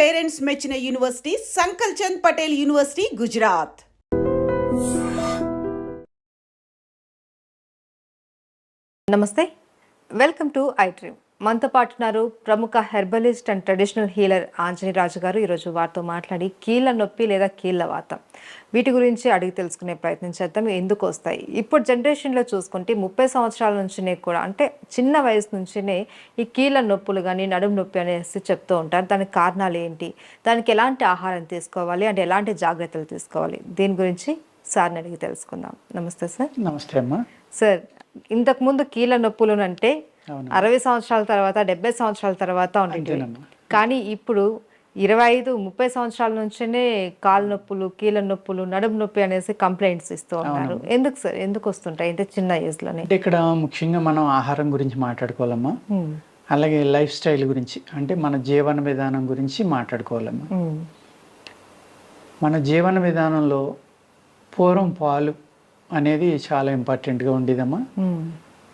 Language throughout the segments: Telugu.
పేరెంట్స్ మెచ్చిన university Sankalchand Patel university, Gujarat. నమస్తే, వెల్కమ్ టు ఐ డ్రీమ్. మనతో పాటు ఉన్నారు ప్రముఖ herbalist and traditional healer Anjaneya Raju గారు. ఈరోజు వారితో మాట్లాడి కీళ్ళ నొప్పి లేదా కీళ్ళ వాతం వీటి గురించి అడిగి తెలుసుకునే ప్రయత్నం చేద్దాం. ఎందుకు వస్తాయి? ఇప్పుడు జనరేషన్లో చూసుకుంటే 30 సంవత్సరాల నుంచినే కూడా, అంటే చిన్న వయసు నుంచినే ఈ కీళ్ళ నొప్పులు కానీ నడుము నొప్పి అనేసి చెప్తూ ఉంటారు. దానికి కారణాలు ఏంటి, దానికి ఎలాంటి ఆహారం తీసుకోవాలి, అంటే ఎలాంటి జాగ్రత్తలు తీసుకోవాలి, దీని గురించి సార్ని అడిగి తెలుసుకుందాం. నమస్తే సార్. నమస్తే అమ్మా. సార్, ఇంతకుముందు కీళ్ళ నొప్పులు అంటే 60 సంవత్సరాల తర్వాత, 70 సంవత్సరాల తర్వాత ఉండేవి. కానీ ఇప్పుడు 25-30 సంవత్సరాల నుంచినే కాళ్ళ నొప్పులు, కీళ్ళ నొప్పులు, నడుము నొప్పి అనేసి కంప్లైంట్స్ ఇస్తూ ఉన్నారు. ఎందుకు సార్, ఎందుకు వస్తుంటాయి అంటే చిన్న ఏజ్లోనే? అంటే ఇక్కడ ముఖ్యంగా మనం ఆహారం గురించి మాట్లాడుకోవాలమ్మా, అలాగే లైఫ్ స్టైల్ గురించి, అంటే మన జీవన విధానం గురించి మాట్లాడుకోవాలమ్మా. మన జీవన విధానంలో పూర్వం పాలు అనేది చాలా ఇంపార్టెంట్గా ఉండేదమ్మా.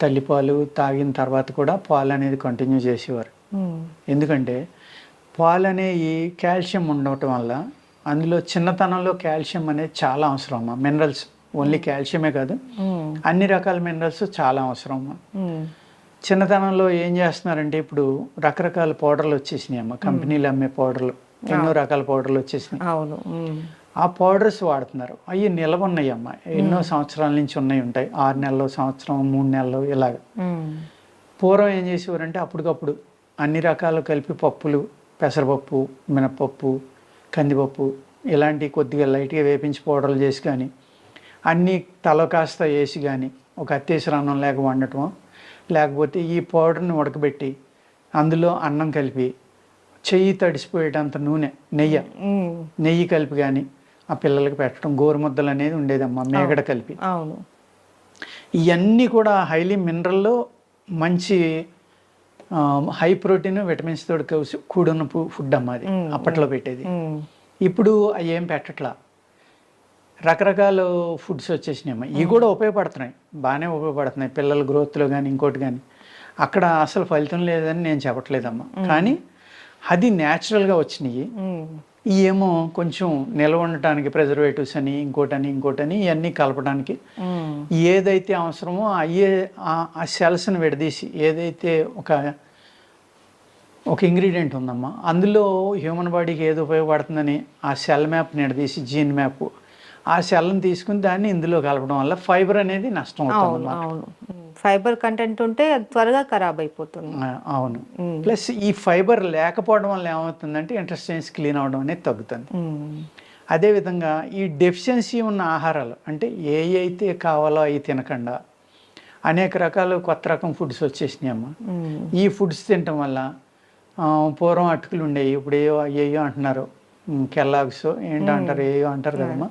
తల్లిపాలు తాగిన తర్వాత కూడా పాలు అనేది కంటిన్యూ చేసేవారు. ఎందుకంటే పాలు అనేవి కాల్షియం ఉండటం వల్ల, అందులో చిన్నతనంలో కాల్షియం అనేది చాలా అవసరం అమ్మా. మినరల్స్, ఓన్లీ కాల్షియమే కాదు, అన్ని రకాల మినరల్స్ చాలా అవసరం అమ్మా. చిన్నతనంలో ఏం చేస్తున్నారంటే ఇప్పుడు రకరకాల పౌడర్లు వచ్చేసినాయి అమ్మ. కంపెనీలు అమ్మే పౌడర్లు, ఎన్నో రకాల పౌడర్లు వచ్చేసినాయి. ఆ పౌడర్స్ వాడుతున్నారు. అవి నిల్వ ఉన్నాయి అమ్మ, ఎన్నో సంవత్సరాల నుంచి ఉంటాయి. 6 నెలలు, సంవత్సరం, 3 నెలలు ఇలాగ. పూర్వం ఏం చేసేవారంటే అప్పటికప్పుడు అన్ని రకాలు కలిపి పప్పులు, పెసరపప్పు, మినపప్పు, కందిపప్పు ఇలాంటి కొద్దిగా లైట్గా వేపించి పౌడర్లు చేసి కానీ, అన్నీ తల కాస్త వేసి కానీ ఒక అత్తేసరి అన్నం లేక వండటం, లేకపోతే ఈ పౌడర్ని ఉడకబెట్టి అందులో అన్నం కలిపి చెయ్యి తడిసిపోయేటంత నూనె, నెయ్యి కలిపి కానీ ఆ పిల్లలకి పెట్టడం. గోరుముద్దలు అనేది ఉండేదమ్మా, మేగడ కలిపి. ఇవన్నీ కూడా హైలీ మినరల్లో మంచి హై ప్రోటీన్, విటమిన్స్ తోటి కూడిన ఫుడ్ అమ్మ అది అప్పట్లో పెట్టేది. ఇప్పుడు అవి ఏం పెట్టట్లా, రకరకాల ఫుడ్స్ వచ్చేసినాయి అమ్మ. ఇవి కూడా ఉపయోగపడుతున్నాయి, బాగానే ఉపయోగపడుతున్నాయి పిల్లల గ్రోత్లో కానీ ఇంకోటి కానీ. అక్కడ అసలు ఫలితం లేదని నేను చెప్పట్లేదమ్మా, కానీ అది న్యాచురల్గా వచ్చినాయి. ఏమో కొంచెం నిల్వ ఉండటానికి ప్రిజర్వేటివ్స్ అని ఇంకోటని ఇవన్నీ కలపడానికి ఏదైతే అవసరమో ఆ సెల్స్ని విడదీసి, ఏదైతే ఒక ఇంగ్రీడియంట్ ఉందమ్మా అందులో హ్యూమన్ బాడీకి ఏది ఉపయోగపడుతుందని ఆ సెల్ మ్యాప్ నిడదీసి, జీన్ మ్యాప్, ఆ సెల్ని తీసుకుని దాన్ని ఇందులో కలపడం వల్ల ఫైబర్ అనేది నష్టం అవుతుంది. ఫైబర్ కంటెంట్ ఉంటే అది త్వరగా ఖరాబ్ అయిపోతుంది. అవును. ప్లస్ ఈ ఫైబర్ లేకపోవడం వల్ల ఏమవుతుందంటే ఇంటెస్టైన్స్ క్లీన్ అవడం అనేది తగ్గుతుంది. అదేవిధంగా ఈ డెఫిషియన్సీ ఉన్న ఆహారాలు, అంటే ఏ అయితే కావాలో అవి తినకుండా అనేక రకాల కొత్త రకం ఫుడ్స్ వచ్చేసినాయి అమ్మ. ఈ ఫుడ్స్ తినటం వల్ల పూర్వం అటుకులు ఉండేవి, ఇప్పుడు ఏయో అంటున్నారు, కెల్లాగ్స్ ఏంటంటారు, ఏయో అంటారు కదమ్మా,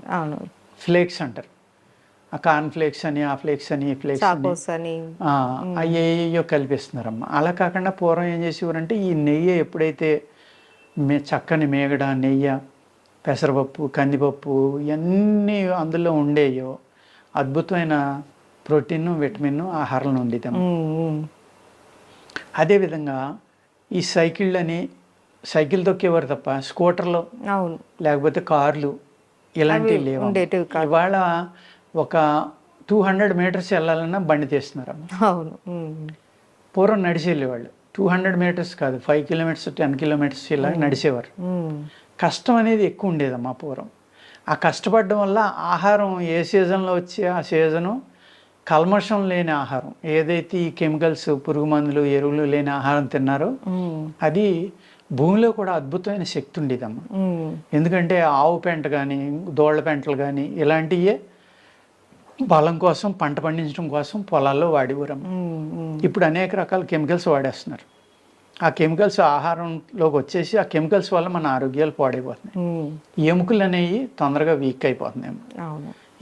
ఫ్లేక్స్ అంటారు. ఆ కార్న్ ఫ్లేక్స్ అని, ఆ ఫ్లేక్స్ అని, ఈ ఫ్లేక్స్ అని అయ్యో కల్పిస్తున్నారమ్మా. అలా కాకుండా పూర్వం ఏం చేసేవారంటే ఈ నెయ్యి ఎప్పుడైతే చక్కని మేగడ, నెయ్యి, పెసరపప్పు, కందిపప్పు ఇవన్నీ అందులో ఉండేయో అద్భుతమైన ప్రోటీన్, విటమిన్ ఆహారం ఉండేదమ్మా. అదేవిధంగా ఈ సైకిల్ తొక్కేవారు తప్ప స్కూటర్లు లేకపోతే కార్లు ఇలాంటివి లేవు. ఇవాళ ఒక 200 మీటర్స్ వెళ్ళాలన్నా బండి తీస్తున్నారమ్మ. పూర్వం నడిచి వెళ్ళేవాళ్ళు. 200 మీటర్స్ కాదు, 5 కిలోమీటర్స్, 10 కిలోమీటర్స్ ఇలా నడిచేవారు. కష్టం అనేది ఎక్కువ ఉండేదమ్మా పూర్వం. ఆ కష్టపడడం వల్ల ఆహారం ఏ సీజన్లో వచ్చే ఆ సీజను కల్మషం లేని ఆహారం, ఏదైతే ఈ కెమికల్స్, పురుగు మందులు, ఎరువులు లేని ఆహారం తిన్నారో అది భూమిలో కూడా అద్భుతమైన శక్తి ఉండేదమ్మా. ఎందుకంటే ఆవు పెంట కానీ, దోళ్ల పెంటలు కానీ ఇలాంటివే బలం కోసం, పంట పండించడం కోసం పొలాల్లో వాడేవారమ్మ. ఇప్పుడు అనేక రకాల కెమికల్స్ వాడేస్తున్నారు. ఆ కెమికల్స్ ఆహారంలోకి వచ్చేసి ఆ కెమికల్స్ వల్ల మన ఆరోగ్యాలు పాడైపోతున్నాయి. ఎముకలు అనేవి తొందరగా వీక్ అయిపోతున్నాయి.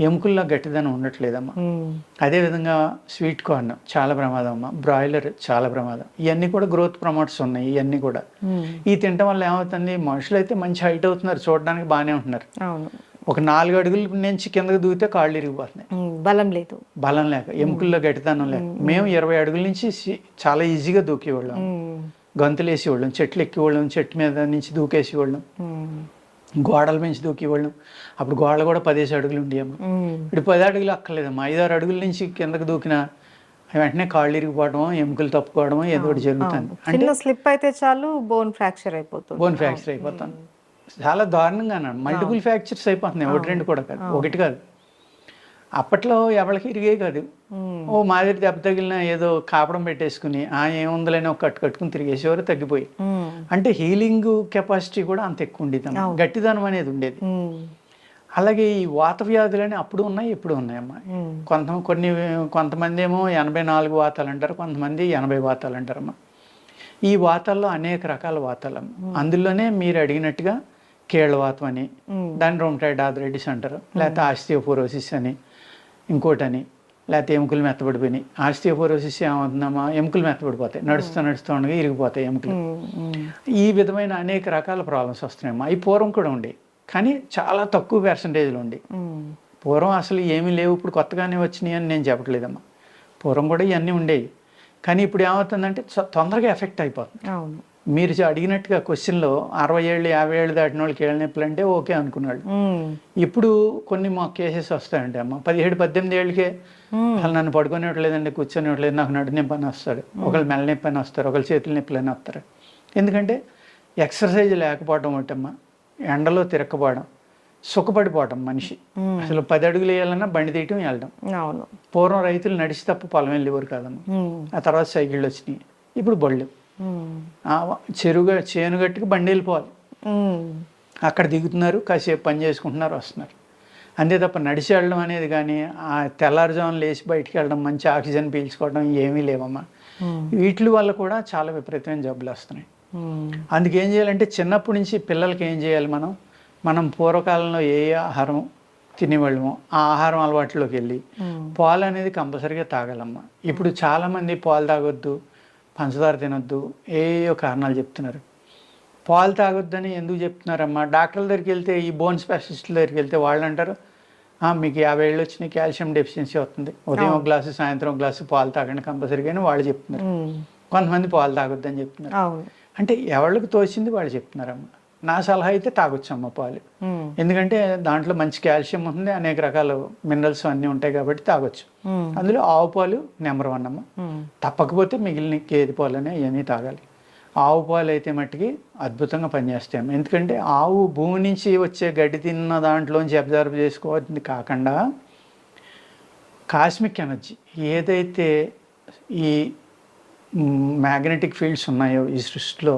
ఎముకల్లో గట్టిదనం ఉండట్లేదమ్మా. అదేవిధంగా స్వీట్ కార్న్ చాలా ప్రమాదం అమ్మా, బ్రాయిలర్ చాలా ప్రమాదం. ఇవన్నీ కూడా గ్రోత్ ప్రమోటర్స్ ఉన్నాయి. ఇవన్నీ కూడా ఈ తినటం వల్ల ఏమవుతుంది, మనుషులు అయితే మంచి హైట్ అవుతున్నారు, చూడడానికి బాగానే ఉంటున్నారు. ఒక 4 అడుగుల నుంచి కిందకి దూకితే కాళ్ళు ఇరిగిపోతున్నాయి, బలం లేక, ఎముకల్లో గట్టిదనం లేక. మేము 20 అడుగుల నుంచి చాలా ఈజీగా దూకేవాళ్ళం. గంతులు వేసేవాళ్ళం, చెట్లు ఎక్కేవాళ్ళం, చెట్టు మీద నుంచి దూకేసేవాళ్ళం, గోడల నుంచి దూకేవాళ్ళం. అప్పుడు గోడలు కూడా 10 అడుగులు ఉండేవమ్మా. ఇప్పుడు 10 అడుగులు అక్కర్లేదమ్మా, 5-6 అడుగుల నుంచి కిందకు దూకిన వెంటనే కాళ్ళు ఇరిగిపోవడమో, ఎముకలు తప్పుకోవడమో ఏదో ఒకటి జరుగుతుంది. అంటే స్లిప్ అయితే చాలు బోన్ ఫ్రాక్చర్ అయిపోతుంది. బోన్ ఫ్రాక్చర్ అయిపోతాను, చాలా దారుణంగా మల్టిపుల్ ఫ్రాక్చర్స్ అయిపోతున్నాయి. 1-2 కూడా కాదు, 1 కాదు. అప్పట్లో ఎవరికి ఇరిగే కాదు, ఓ మాదిరి దెబ్బ తగిలిన ఏదో కాపడం పెట్టేసుకుని ఏముందలేని ఒక కట్టుకుని తిరిగేసేవారు, తగ్గిపోయి. అంటే హీలింగ్ కెపాసిటీ కూడా అంత ఎక్కువ ఉండేది, గట్టిదనం అనేది ఉండేది. అలాగే ఈ వాత వ్యాధులని అప్పుడు ఉన్నాయి, ఇప్పుడు ఉన్నాయమ్మా. కొంతమంది ఏమో 84 వాతాలు అంటారు, కొంతమంది 80 వాతాలు అంటారమ్మా. ఈ వాతాల్లో అనేక రకాల వాతాలమ్మా. అందులోనే మీరు అడిగినట్టుగా కీళ్ళవాతం అని, దాన్ని రొమటాయిడ్ ఆర్థరైటిస్ అంటారు, లేకపోతే ఆస్టియోపోరోసిస్ అని, ఇంకోటని, లేకపోతే ఎముకలు మెత్తబడిపోయినాయి. ఆస్టియోపోరోసిస్ ఏమవుతుందమ్మా, ఎముకలు మెత్తబడిపోతాయి, నడుస్తూ ఉండగా ఇరిగిపోతాయి ఎముకలు. ఈ విధమైన అనేక రకాల ప్రాబ్లమ్స్ వస్తున్నాయమ్మా. ఈ పూర్వం కూడా ఉండేవి, కానీ చాలా తక్కువ పర్సంటేజ్లో ఉండి. పూర్వం అసలు ఏమీ లేవు, ఇప్పుడు కొత్తగానే వచ్చినాయి అని నేను చెప్పట్లేదమ్మా. పూర్వం కూడా ఇవన్నీ ఉండేవి, కానీ ఇప్పుడు ఏమవుతుందంటే తొందరగా ఎఫెక్ట్ అయిపోతుంది. మీరు అడిగినట్టుగా క్వశ్చన్లో 60 ఏళ్ళు 50 ఏళ్ళు దాటిన వాళ్ళకి కీళ్ళ నొప్పులు అంటే ఓకే అనుకున్నాడు. ఇప్పుడు కొన్ని మా కేసెస్ వస్తాయండి అమ్మ, 17-18 ఏళ్ళకే అసలు నన్ను పడుకునేట్లేదండి, కూర్చొనివ్వట్లేదు, నాకు నడు నొప్పి అని వస్తాడు, ఒకళ్ళు మెల్ల నొప్పి అని వస్తారు, ఒకళ్ళు చేతుల నొప్పులు అని వస్తారు. ఎందుకంటే ఎక్సర్సైజ్ లేకపోవడం ఒకటమ్మా, ఎండలో తిరగకపోవడం, సుఖపడిపోవటం మనిషి. అసలు 10 అడుగులు వేయాలన్నా బండి తీయటం వెళ్ళడం. పూర్వం రైతులు నడిచి తప్ప పొలం వెళ్ళేవారు కాదమ్మా. ఆ తర్వాత సైకిళ్ళు వచ్చినాయి, ఇప్పుడు బళ్ళు. చేను గట్టుకు బండి వెళ్ళిపోవాలి, అక్కడ దిగుతున్నారు, కాసేపు పని చేసుకుంటున్నారు, వస్తున్నారు. అంతే తప్ప నడిచి వెళ్ళడం అనేది కానీ, ఆ తెల్లారుజామున లేచి బయటికి వెళ్ళడం, మంచి ఆక్సిజన్ పీల్చుకోవడం ఏమీ లేవమ్మా. వీటి వల్ల కూడా చాలా విపరీతమైన జబ్బులు వస్తున్నాయి. అందుకేం చేయాలంటే చిన్నప్పటి నుంచి పిల్లలకి ఏం చేయాలి, మనం పూర్వకాలంలో ఏ ఆహారం తినేవాళ్ళమో ఆ ఆహారం అలవాట్లోకి వెళ్ళి పాలు అనేది కంపల్సరీగా తాగాలమ్మా. ఇప్పుడు చాలామంది పాలు తాగొద్దు, పంచదార తినొద్దు, ఏయో కారణాలు చెప్తున్నారు. పాలు తాగొద్దని ఎందుకు చెప్తున్నారమ్మా? డాక్టర్ల దగ్గరికి వెళ్తే, ఈ బోన్ స్పెషలిస్టుల దగ్గరికి వెళ్తే వాళ్ళు అంటారు, మీకు 50 ఏళ్ళు వచ్చినాయి, కాల్షియం డెఫిషియన్సీ వస్తుంది, ఉదయం 1 గ్లాసు సాయంత్రం 1 గ్లాసు పాలు తాగండి కంపల్సరీగా అని వాళ్ళు చెప్తున్నారు. కొంతమంది పాలు తాగొద్దని చెప్తున్నారు. అంటే ఎవరికి తోచింది వాళ్ళు చెప్తున్నారమ్మా. నా సలహా అయితే తాగొచ్చమ్మ పాలు, ఎందుకంటే దాంట్లో మంచి కాల్షియం ఉంటుంది, అనేక రకాల మినరల్స్ అన్నీ ఉంటాయి కాబట్టి తాగొచ్చు. అందులో ఆవు పాలు నెంబర్ 1 అమ్మ. తప్పకపోతే మిగిలిన గేదె పాలు అనే ఇవన్నీ తాగాలి. ఆవు పాలు అయితే మట్టికి అద్భుతంగా పనిచేస్తాయి. ఎందుకంటే ఆవు భూమి నుంచి వచ్చే గడ్డి తిన్న దాంట్లోంచి అబ్జర్వ్ చేసుకోవాల్సింది కాకుండా కాస్మిక్ ఎనర్జీ ఏదైతే ఈ మ్యాగ్నెటిక్ ఫీల్డ్స్ ఉన్నాయో ఈ సృష్టిలో,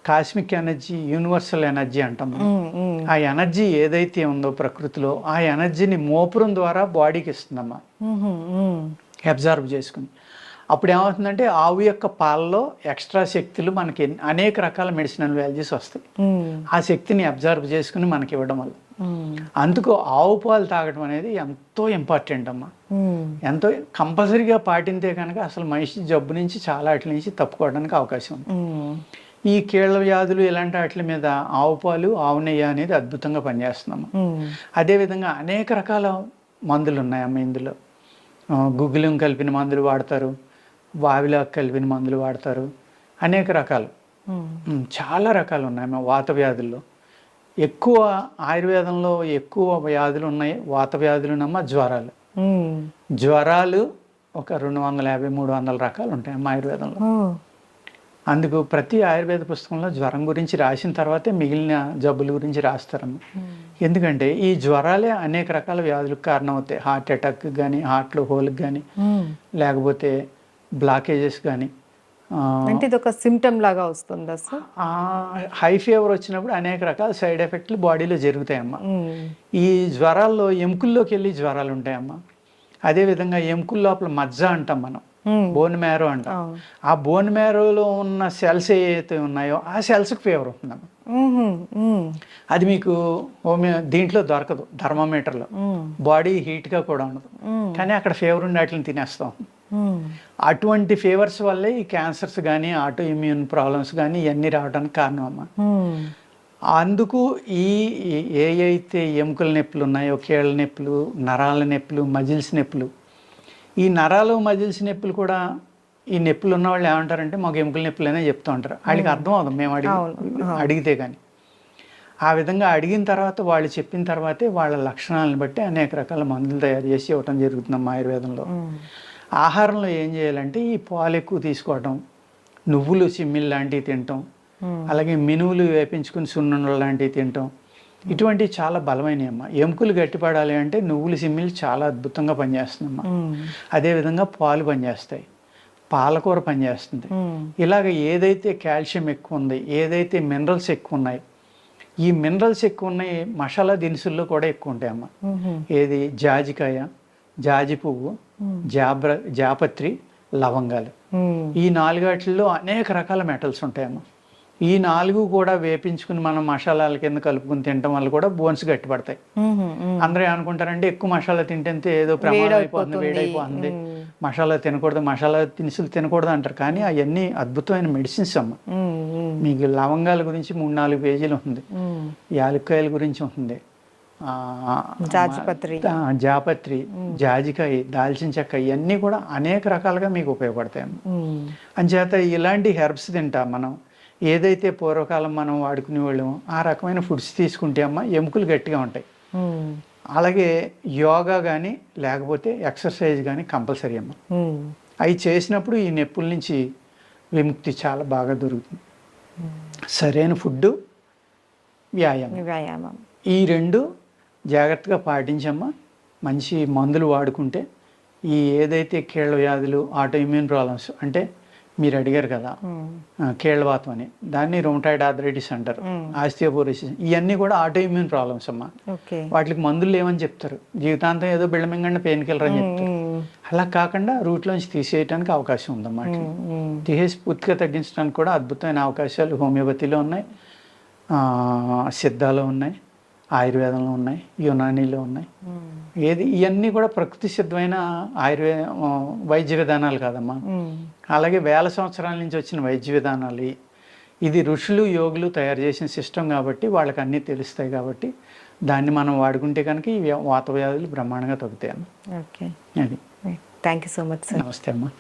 కాస్మిక్ ఎనర్జీ, యూనివర్సల్ ఎనర్జీ అంటాం. ఆ ఎనర్జీ ఏదైతే ఉందో ప్రకృతిలో, ఆ ఎనర్జీని మోపురం ద్వారా బాడీకి ఇస్తుందమ్మా, అబ్జర్వ్ చేసుకుని. అప్పుడు ఏమవుతుందంటే ఆవు యొక్క పాలలో ఎక్స్ట్రా శక్తులు మనకి అనేక రకాల మెడిసినల్ వాల్యూస్ వస్తాయి. ఆ శక్తిని అబ్జర్వ్ చేసుకుని మనకి ఇవ్వడం వల్ల. అందుకు ఆవు పాలు తాగడం అనేది ఎంతో ఇంపార్టెంట్ అమ్మా. ఎంతో కంపల్సరీగా పాటింతే కనుక అసలు మనిషి జబ్బు నుంచి చాలా వాటి నుంచి తప్పుకోవడానికి అవకాశం ఉంది. ఈ కీళ్ళ వ్యాధులు ఇలాంటి వాటి మీద ఆవు పాలు, ఆవు నెయ్యి అనేది అద్భుతంగా పనిచేస్తున్నాము. అదేవిధంగా అనేక రకాల మందులు ఉన్నాయమ్మ. ఇందులో గుగ్గిలం కలిపిన మందులు వాడతారు, వావిలాకు కలిపిన మందులు వాడతారు, అనేక రకాలు, చాలా రకాలు ఉన్నాయమ్మ. వాత వ్యాధుల్లో ఎక్కువ ఆయుర్వేదంలో ఎక్కువ వ్యాధులు ఉన్నాయి. వాత వ్యాధులునమ్మ జ్వరాలు. జ్వరాలు ఒక 250-300 రకాలు ఉంటాయమ్మ ఆయుర్వేదంలో. అందుకు ప్రతి ఆయుర్వేద పుస్తకంలో జ్వరం గురించి రాసిన తర్వాతే మిగిలిన జబ్బుల గురించి రాస్తారమ్మ. ఎందుకంటే ఈ జ్వరాలే అనేక రకాల వ్యాధులకు కారణం అవుతాయి. హార్ట్ అటాక్ కానీ, హార్ట్లో హోల్కి కానీ, లేకపోతే బ్లాకేజెస్ కానీ. అంటే ఇది ఒక సిమ్టమ్ లాగా వస్తుందా సార్? హై ఫీవర్ వచ్చినప్పుడు అనేక రకాల సైడ్ ఎఫెక్ట్లు బాడీలో జరుగుతాయమ్మా. ఈ జ్వరాల్లో ఎముకల్లోకి వెళ్ళి జ్వరాలు ఉంటాయమ్మా. అదేవిధంగా ఎముకల లోపల మజ్జ అంటాం మనం, బోన్ మ్యారో అంటాం. ఆ బోన్ మ్యారోలో ఉన్న సెల్స్ ఏవైతే ఉన్నాయో ఆ సెల్స్కి ఫీవర్ ఉంటుందమ్మా. అది మీకు దీంట్లో దొరకదు, థర్మోమీటర్లో. బాడీ హీట్గా కూడా ఉండదు, కానీ అక్కడ ఫీవర్ ఉండి వాటిని తినేస్తాం. అటువంటి ఫీవర్స్ వల్లే ఈ క్యాన్సర్స్ కానీ, ఆటో ఇమ్యూన్ ప్రాబ్లమ్స్ కానీ ఇవన్నీ రావడానికి కారణం అమ్మా. అందుకు ఏ అయితే ఎముకల నొప్పులు ఉన్నాయో, కీళ్ళ నొప్పులు, నరాల నొప్పులు, మజిల్స్ నొప్పులు, ఈ నరాలు మజిల్స్ నొప్పులు కూడా ఈ నొప్పులు ఉన్న వాళ్ళు ఏమంటారంటే మాకు ఎముకల నొప్పులనే చెప్తూ ఉంటారు. వాళ్ళకి అర్థం అవుతుంది మేము అడిగితే కానీ. ఆ విధంగా అడిగిన తర్వాత వాళ్ళు చెప్పిన తర్వాతే వాళ్ళ లక్షణాలను బట్టి అనేక రకాల మందులు తయారు చేసి ఇవ్వటం జరుగుతుందమ్మా ఆయుర్వేదంలో. ఆహారంలో ఏం చేయాలంటే ఈ పాలు ఎక్కువ తీసుకోవటం, నువ్వులు చిమ్మిల్ లాంటివి తినటం, అలాగే మినువులు వేపించుకుని సున్నుండలు లాంటివి తినటం, ఇటువంటివి చాలా బలమైనవి అమ్మ. ఎముకలు గట్టిపడాలి అంటే నువ్వులు సిమ్మిలు చాలా అద్భుతంగా పనిచేస్తుందమ్మా. అదేవిధంగా పాలు పనిచేస్తాయి, పాలకూర పనిచేస్తుంది. ఇలాగ ఏదైతే కాల్షియం ఎక్కువ ఉంది, ఏదైతే మినరల్స్ ఎక్కువ ఉన్నాయి, ఈ మినరల్స్ ఎక్కువ ఉన్నాయి మసాలా దినుసుల్లో కూడా ఎక్కువ ఉంటాయి అమ్మ. ఏది జాజికాయ, జాజి పువ్వు, జాపత్రి, లవంగాలు, ఈ 4 వాటిల్లో అనేక రకాల మెటల్స్ ఉంటాయమ్మా. ఈ 4 కూడా వేపించుకుని మనం మసాలాల కింద కలుపుకుని తినడం వల్ల కూడా బోన్స్ గట్టిపడతాయి. అందరూ ఏమనుకుంటారంటే ఎక్కువ మసాలా తింటే ఏదో ప్రమాదం అయిపోతుంది, వేడైపోతుంది, మసాలా తినకూడదు, మసాలా దినుసులు తినకూడదు అంటారు. కానీ అవన్నీ అద్భుతమైన మెడిసిన్స్ అమ్మ. మీకు లవంగాల గురించి 3-4 పేజీలు ఉంది, యాలక్కాయల గురించి ఉంటుంది, జాపత్రి, జాజికాయ, దాల్చిన చెక్క, ఇవన్నీ కూడా అనేక రకాలుగా మీకు ఉపయోగపడతాయి. అంచేత ఇలాంటి హెర్బ్స్ తింటాం మనం. ఏదైతే పూర్వకాలం మనం వాడుకునే వాళ్ళము ఆ రకమైన ఫుడ్స్ తీసుకుంటే అమ్మ ఎముకలు గట్టిగా ఉంటాయి. అలాగే యోగా కానీ లేకపోతే ఎక్సర్సైజ్ కానీ కంపల్సరీ అమ్మ. అవి చేసినప్పుడు ఈ నొప్పుల నుంచి విముక్తి చాలా బాగా దొరుకుతుంది. సరైన ఫుడ్, వ్యాయామం, ఈ 2 జాగ్రత్తగా పాటించమ్మా. మంచి మందులు వాడుకుంటే ఈ ఏదైతే కీళ్ళ వ్యాధులు, ఆటో ఇమ్యూన్ ప్రాబ్లమ్స్ అంటే మీరు అడిగారు కదా కీళ్ళవాతం అని, దాన్ని రొమటాయిడ్ ఆర్థరైటిస్ అంటారు, ఆస్టియోపోరోసిస్, ఇవన్నీ కూడా ఆటో ఇమ్యూన్ ప్రాబ్లమ్స్ అమ్మా. వాటికి మందులు లేవని చెప్తారు, జీవితాంతం ఏదో బిళ్ళమింగండి పెయిన్ కిల్లర్ అని చెప్తారు. అలా కాకుండా రూట్లోంచి తీసేయడానికి అవకాశం ఉందమ్మా. తీసేసి పూర్తిగా తగ్గించడానికి కూడా అద్భుతమైన అవకాశాలు హోమియోపతిలో ఉన్నాయి, సిద్ధాలో ఉన్నాయి, ఆయుర్వేదంలో ఉన్నాయి, యునానీలో ఉన్నాయి. ఇవన్నీ కూడా ప్రకృతి సిద్ధమైన వైద్య విధానాలు కాదమ్మా. అలాగే వేల సంవత్సరాల నుంచి వచ్చిన వైద్య విధానాలు. ఇది ఋషులు యోగులు తయారు చేసిన సిస్టమ్ కాబట్టి వాళ్ళకి అన్నీ తెలుస్తాయి. కాబట్టి దాన్ని మనం వాడుకుంటే కనుక ఈ వాత వ్యాధులు బ్రహ్మాండంగా తగ్గుతాయి అమ్మ. ఓకే, అది thank you so much sir. నమస్తే అమ్మా.